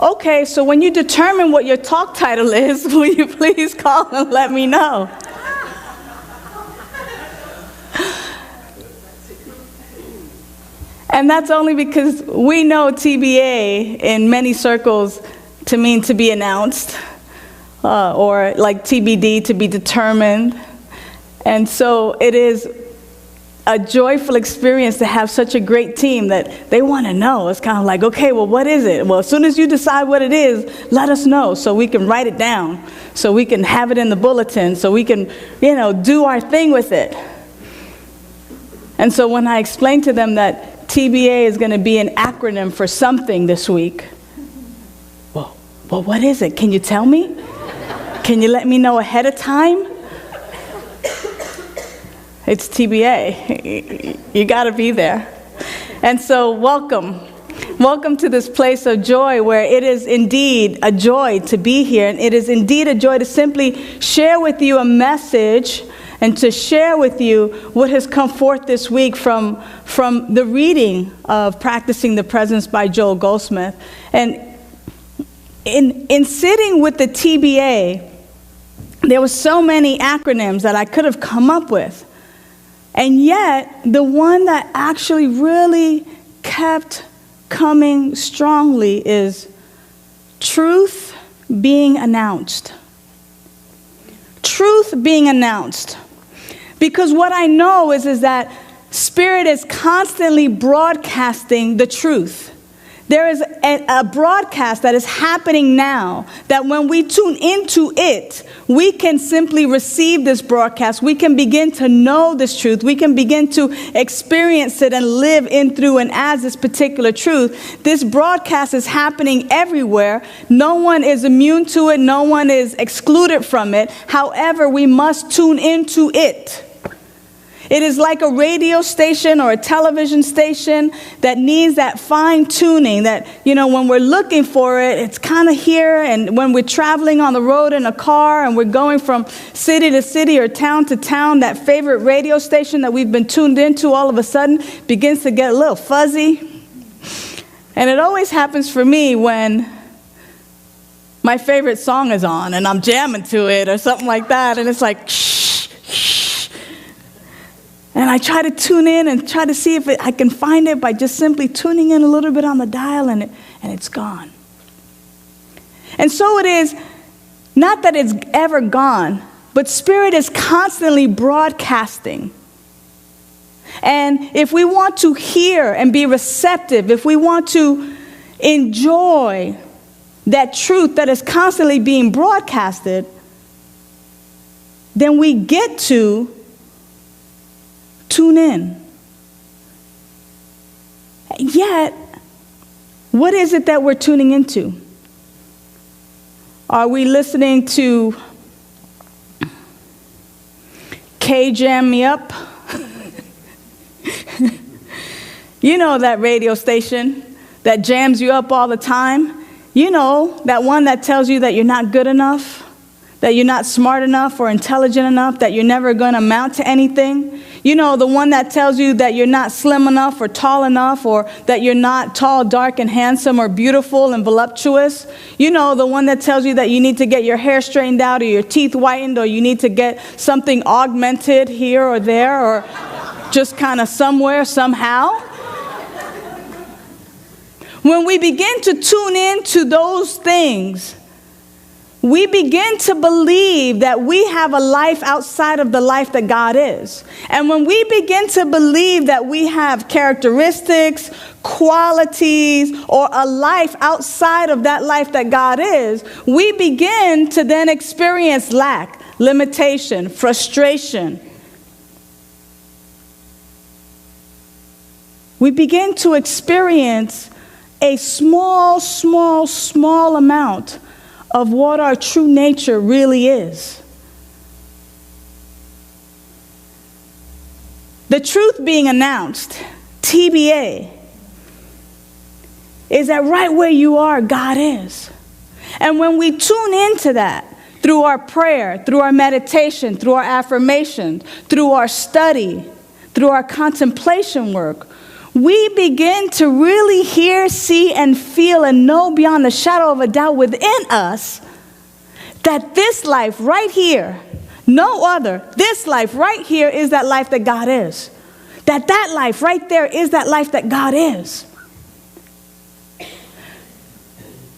Okay, so when you determine what your talk title is, will you please call and let me know? And that's only because we know TBA in many circles to mean to be announced, or like TBD, to be determined. And so it is a joyful experience to have such a great team that they want to know. It's kind of like, okay, well, what is it? Well, as soon as you decide what it is, let us know so we can write it down, so we can have it in the bulletin, so we can, do our thing with it. And so when I explained to them that TBA is going to be an acronym for something this week, well, what is it? Can you tell me? Can you let me know ahead of time? It's TBA. You got to be there. And so welcome. Welcome to this place of joy where it is indeed a joy to be here. And it is indeed a joy to simply share with you a message and to share with you what has come forth this week from the reading of Practicing the Presence by Joel Goldsmith. And in sitting with the TBA, there were so many acronyms that I could have come up with. And yet, the one that actually really kept coming strongly is truth being announced. Truth being announced. Because what I know is that Spirit is constantly broadcasting the truth. There is a broadcast that is happening now that when we tune into it, we can simply receive this broadcast. We can begin to know this truth. We can begin to experience it and live in, through, and as this particular truth. This broadcast is happening everywhere. No one is immune to it. No one is excluded from it. However, we must tune into it. It is like a radio station or a television station that needs that fine tuning that, when we're looking for it, it's kind of here. And when we're traveling on the road in a car and we're going from city to city or town to town, that favorite radio station that we've been tuned into all of a sudden begins to get a little fuzzy. And it always happens for me when my favorite song is on and I'm jamming to it or something like that. And it's like, shh. And I try to tune in and try to see if I can find it by just simply tuning in a little bit on the dial, and it's gone. And so it is, not that it's ever gone, but Spirit is constantly broadcasting. And if we want to hear and be receptive, if we want to enjoy that truth that is constantly being broadcasted, then we get to tune in. Yet, what is it that we're tuning into? Are we listening to K-Jam Me Up? You know that radio station that jams you up all the time? You know, that one that tells you that you're not good enough, that you're not smart enough or intelligent enough, that you're never going to amount to anything. You know, the one that tells you that you're not slim enough or tall enough, or that you're not tall, dark, and handsome, or beautiful and voluptuous. You know, the one that tells you that you need to get your hair straightened out or your teeth whitened, or you need to get something augmented here or there, or just kind of somewhere, somehow. When we begin to tune into those things, we begin to believe that we have a life outside of the life that God is. And when we begin to believe that we have characteristics, qualities, or a life outside of that life that God is, we begin to then experience lack, limitation, frustration. We begin to experience a small amount of what our true nature really is. The truth being announced, TBA, is that right where you are, God is. And when we tune into that, through our prayer, through our meditation, through our affirmation, through our study, through our contemplation work, we begin to really hear, see, and feel and know beyond the shadow of a doubt within us that this life right here, no other, this life right here is that life that God is. That life right there is that life that God is.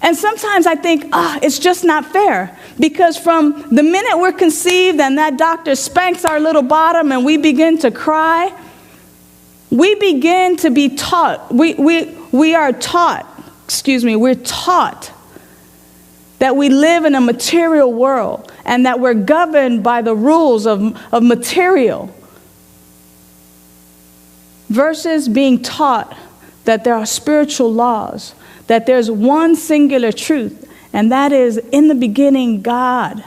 And sometimes I think, it's just not fair. Because from the minute we're conceived and that doctor spanks our little bottom and we begin to cry, we begin to be taught, we're taught that we live in a material world and that we're governed by the rules of material, versus being taught that there are spiritual laws, that there's one singular truth, and that is, in the beginning, God.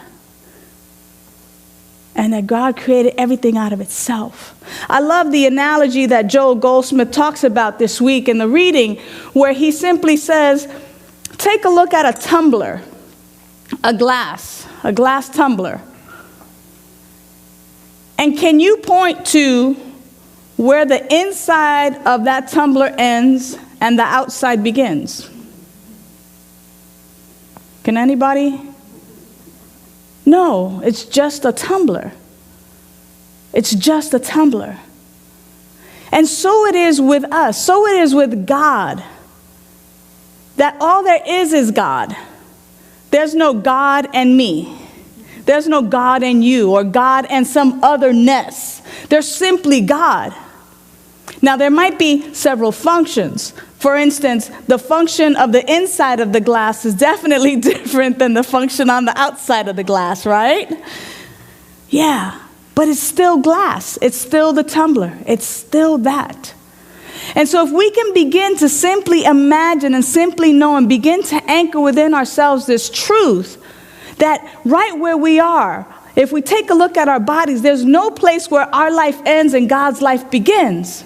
And that God created everything out of itself. I love the analogy that Joel Goldsmith talks about this week in the reading, where he simply says, take a look at a tumbler, a glass tumbler. And can you point to where the inside of that tumbler ends and the outside begins? Can anybody? No, it's just a tumbler. It's just a tumbler. And so it is with us. So it is with God. That all there is God. There's no God and me. There's no God and you or God and some otherness. There's simply God. Now, there might be several functions. For instance, the function of the inside of the glass is definitely different than the function on the outside of the glass, right? Yeah, but it's still glass. It's still the tumbler. It's still that. And so if we can begin to simply imagine and simply know and begin to anchor within ourselves this truth that right where we are, if we take a look at our bodies, there's no place where our life ends and God's life begins.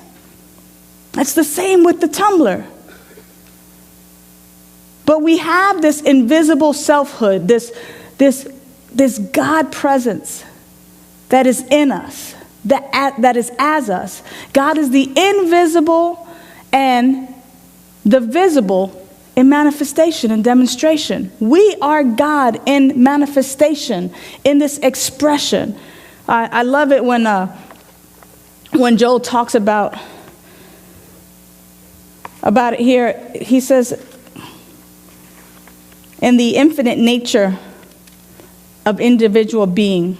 It's the same with the tumbler. But we have this invisible selfhood, this God presence that is in us, that is as us. God is the invisible and the visible in manifestation and demonstration. We are God in manifestation, in this expression. I love it when Joel talks about it here. He says, in the infinite nature of individual being,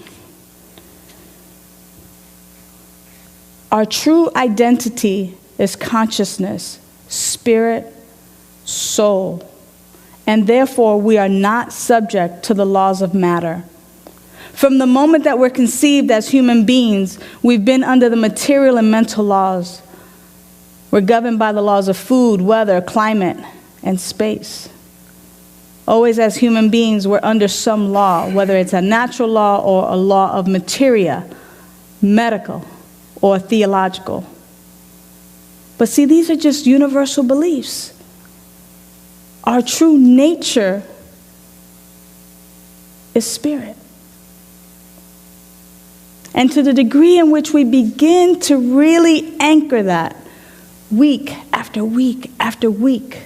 our true identity is consciousness, spirit, soul, and therefore we are not subject to the laws of matter. From the moment that we're conceived as human beings, we've been under the material and mental laws. We're governed by the laws of food, weather, climate, and space. Always as human beings, we're under some law, whether it's a natural law or a law of materia, medical, or theological. But see, these are just universal beliefs. Our true nature is spirit. And to the degree in which we begin to really anchor that week after week after week,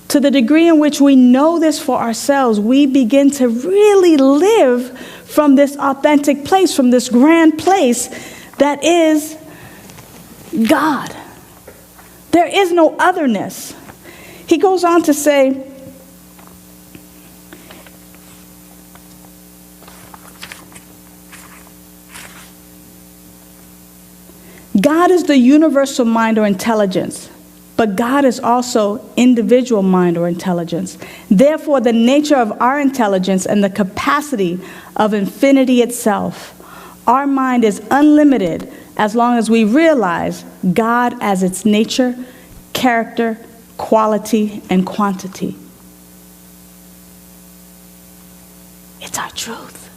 to the degree in which we know this for ourselves, we begin to really live from this authentic place, from this grand place that is God. There is no otherness. He goes on to say, God is the universal mind or intelligence, but God is also individual mind or intelligence. Therefore, the nature of our intelligence and the capacity of infinity itself, our mind is unlimited as long as we realize God as its nature, character, quality, and quantity. It's our truth.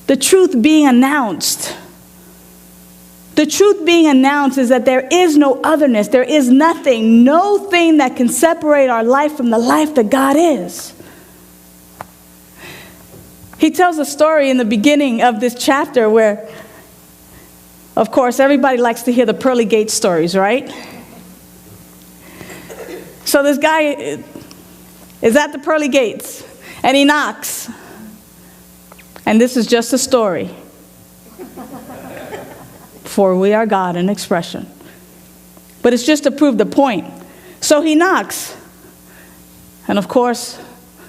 The truth being announced. The truth being announced is that there is no otherness. There is nothing, no thing that can separate our life from the life that God is. He tells a story in the beginning of this chapter where, of course, everybody likes to hear the pearly gate stories, right? So this guy is at the pearly gates, and he knocks. And this is just a story. For we are God in expression. But it's just to prove the point. So he knocks. And of course,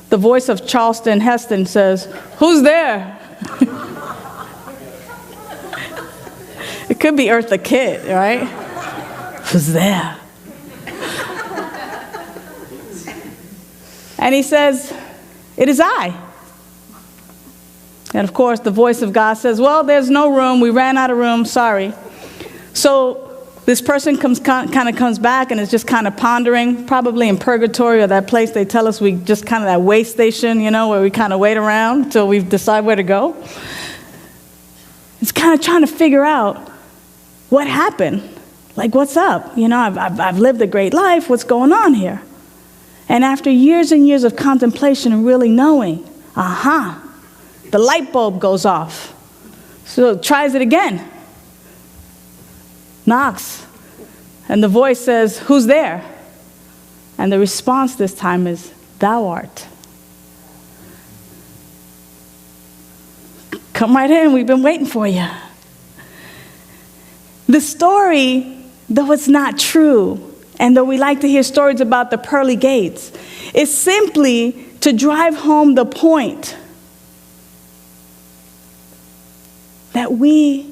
the voice of Charleston Heston says, "Who's there?" It could be Eartha Kitt, right? Who's there? And he says, "It is I." And of course, the voice of God says, "Well, there's no room. We ran out of room. Sorry." So this person kind of comes back and is just kind of pondering, probably in purgatory or that place they tell us we just kind of that way station, where we kind of wait around until we decide where to go. It's kind of trying to figure out what happened. Like, what's up? I've lived a great life. What's going on here? And after years and years of contemplation and really knowing, the light bulb goes off. So tries it again. Knocks. And the voice says, "Who's there?" And the response this time is, "Thou art." Come right in. We've been waiting for you. The story, though it's not true, and though we like to hear stories about the pearly gates, is simply to drive home the point that we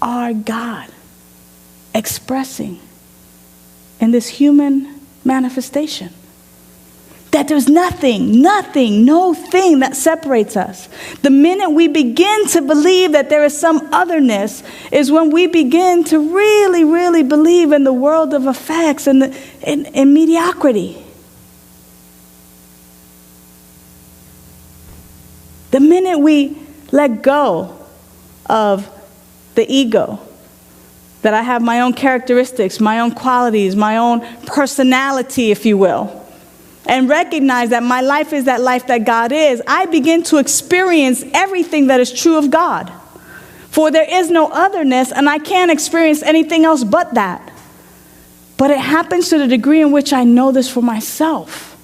are God expressing in this human manifestation. That there's nothing, no thing that separates us. The minute we begin to believe that there is some otherness is when we begin to really, really believe in the world of effects and in mediocrity. The minute we let go of the ego, that I have my own characteristics, my own qualities, my own personality, if you will, and recognize that my life is that life that God is, I begin to experience everything that is true of God. For there is no otherness, and I can't experience anything else but that. But it happens to the degree in which I know this for myself.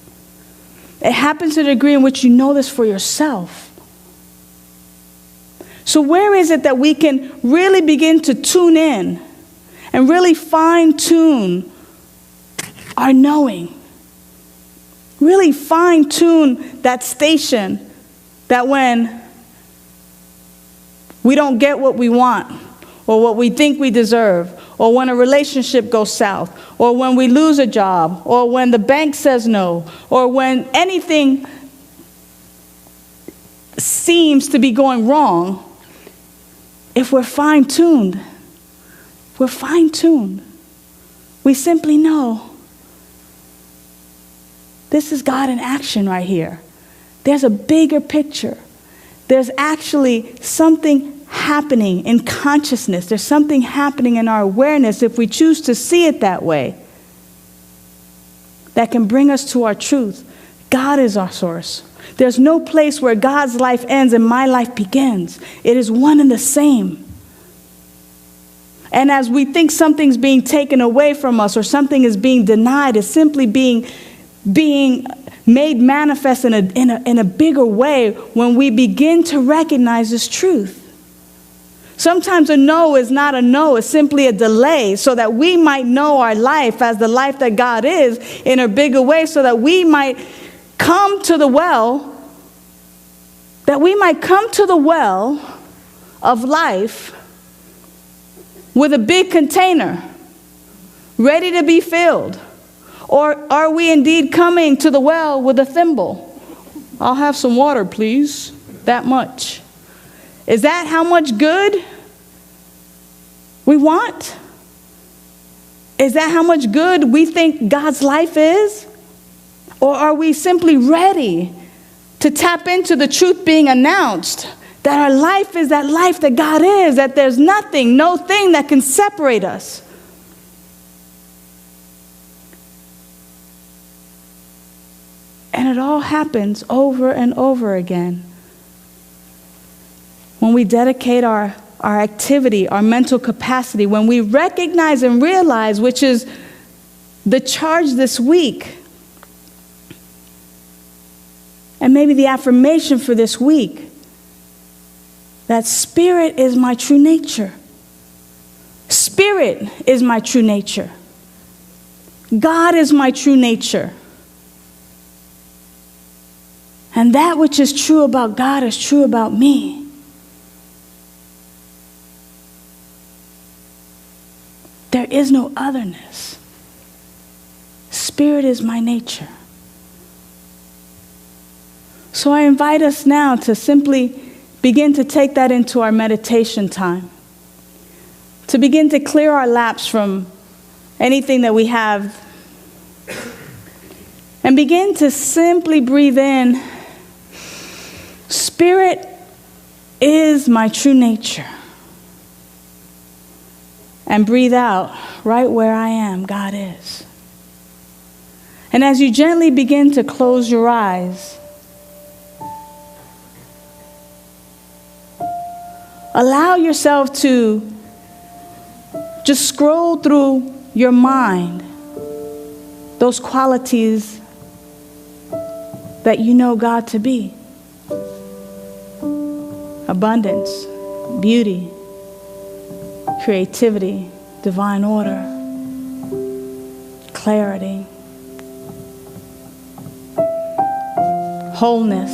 It happens to the degree in which you know this for yourself. So where is it that we can really begin to tune in and really fine-tune our knowing? Really fine-tune that station that when we don't get what we want or what we think we deserve, or when a relationship goes south, or when we lose a job, or when the bank says no, or when anything seems to be going wrong, if we're fine-tuned, we simply know this is God in action right here. There's a bigger picture. There's actually something happening in consciousness. There's something happening in our awareness, if we choose to see it that way, that can bring us to our truth. God is our source. There's no place where God's life ends and my life begins. It is one and the same. And as we think something's being taken away from us or something is being denied, it's simply being made manifest in a bigger way when we begin to recognize this truth. Sometimes a no is not a no, it's simply a delay so that we might know our life as the life that God is in a bigger way, so that we might come to the well, of life with a big container ready to be filled. Or are we indeed coming to the well with a thimble? I'll have some water, please. That much. Is that how much good we want? Is that how much good we think God's life is? Or are we simply ready to tap into the truth being announced, that our life is that life that God is, that there's nothing, no thing that can separate us? And it all happens over and over again when we dedicate our activity, our mental capacity, when we recognize and realize, which is the charge this week, And maybe the affirmation for this week, that spirit is my true nature. Spirit is my true nature. God is my true nature. And that which is true about God is true about me. There is no otherness. Spirit is my nature. So I invite us now to simply begin to take that into our meditation time. To begin to clear our laps from anything that we have. And begin to simply breathe in. Spirit is my true nature. And breathe out, right where I am, God is. And as you gently begin to close your eyes, allow yourself to just scroll through your mind those qualities that you know God to be. Abundance, beauty, creativity, divine order, clarity, wholeness,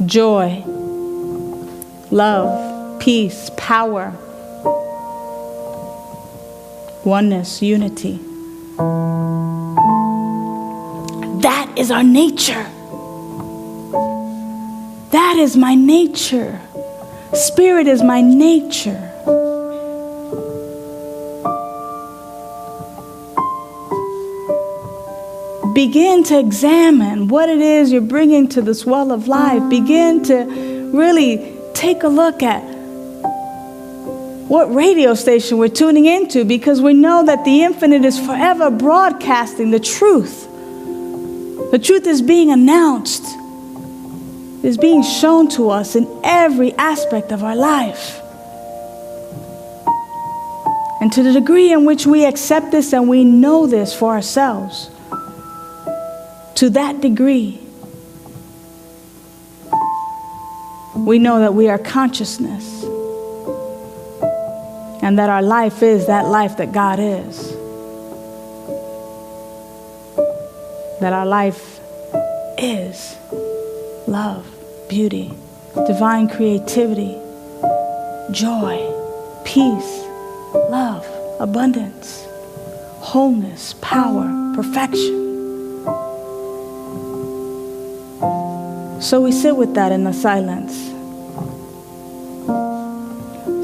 joy, love, peace, power, oneness, unity. That is our nature. That is my nature. Spirit is my nature. Begin to examine what it is you're bringing to this well of life. Begin to really take a look at what radio station we're tuning into, because we know that the infinite is forever broadcasting the truth. The truth is being announced, is being shown to us in every aspect of our life. And to the degree in which we accept this and we know this for ourselves, to that degree, we know that we are consciousness and that our life is that life that God is. That our life is love, beauty, divine creativity, joy, peace, love, abundance, wholeness, power, perfection. So we sit with that in the silence.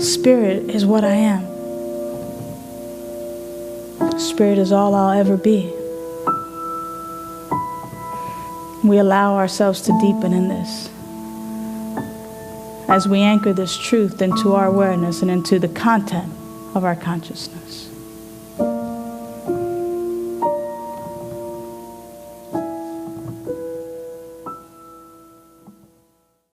Spirit is what I am. Spirit is all I'll ever be. We allow ourselves to deepen in this as we anchor this truth into our awareness and into the content of our consciousness.